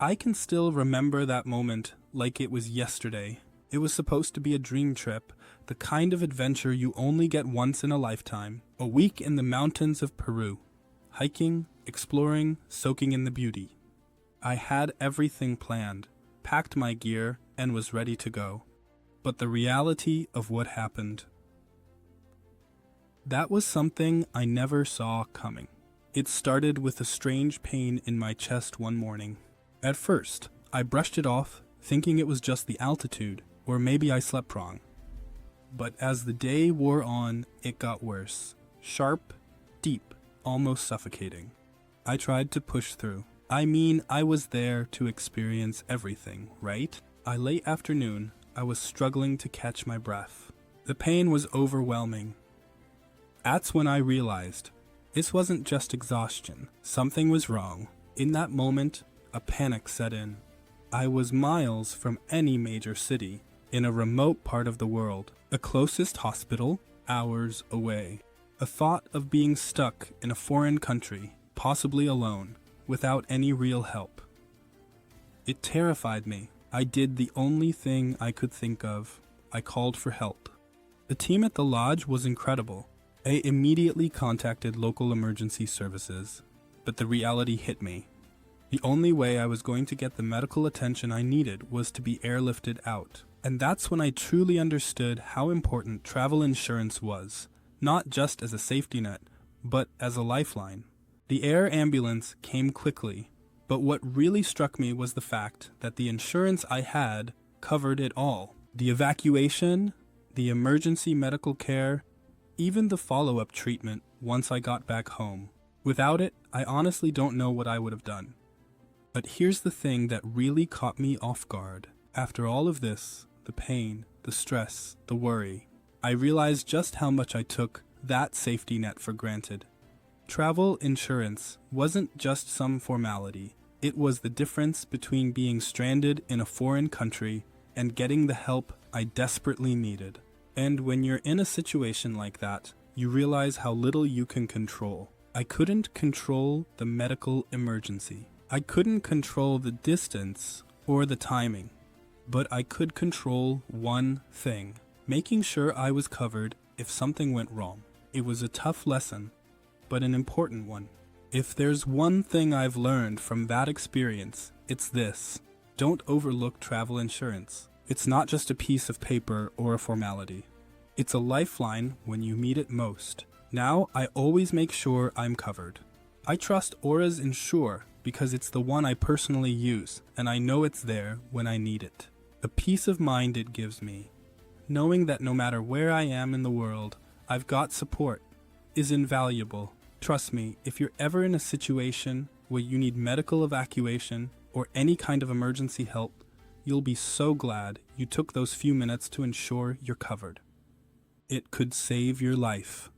I can still remember that moment like it was yesterday. It was supposed to be a dream trip, the kind of adventure you only get once in a lifetime. A week in the mountains of Peru. Hiking, exploring, soaking in the beauty. I had everything planned, packed my gear, and was ready to go. But the reality of what happened. That was something I never saw coming. It started with a strange pain in my chest one morning. At first, I brushed it off, thinking it was just the altitude, or maybe I slept wrong. But as the day wore on, it got worse. Sharp, deep, almost suffocating. I tried to push through. I was there to experience everything, right? By late afternoon, I was struggling to catch my breath. The pain was overwhelming. That's when I realized this wasn't just exhaustion. Something was wrong. In that moment, a panic set in. I was miles from any major city, in a remote part of the world. The closest hospital, hours away. A thought of being stuck in a foreign country, possibly alone, without any real help. It terrified me. I did the only thing I could think of. I called for help. The team at the lodge was incredible. I immediately contacted local emergency services, but the reality hit me. The only way I was going to get the medical attention I needed was to be airlifted out. And that's when I truly understood how important travel insurance was, not just as a safety net, but as a lifeline. The air ambulance came quickly, but what really struck me was the fact that the insurance I had covered it all. The evacuation, the emergency medical care, even the follow-up treatment once I got back home. Without it, I honestly don't know what I would have done. But here's the thing that really caught me off guard. After all of this, the pain, the stress, the worry, I realized just how much I took that safety net for granted. Travel insurance wasn't just some formality. It was the difference between being stranded in a foreign country and getting the help I desperately needed. And when you're in a situation like that, you realize how little you can control. I couldn't control the medical emergency. I couldn't control the distance or the timing. But I could control one thing, making sure I was covered if something went wrong. It was a tough lesson, but an important one. If there's one thing I've learned from that experience, it's this. Don't overlook travel insurance. It's not just a piece of paper or a formality. It's a lifeline when you need it most. Now, I always make sure I'm covered. I trust Aura's Insure because it's the one I personally use, and I know it's there when I need it. The peace of mind it gives me, knowing that no matter where I am in the world, I've got support, is invaluable. Trust me, if you're ever in a situation where you need medical evacuation or any kind of emergency help, you'll be so glad you took those few minutes to ensure you're covered. It could save your life.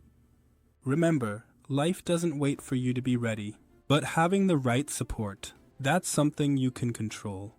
Remember, life doesn't wait for you to be ready, but having the right support, that's something you can control.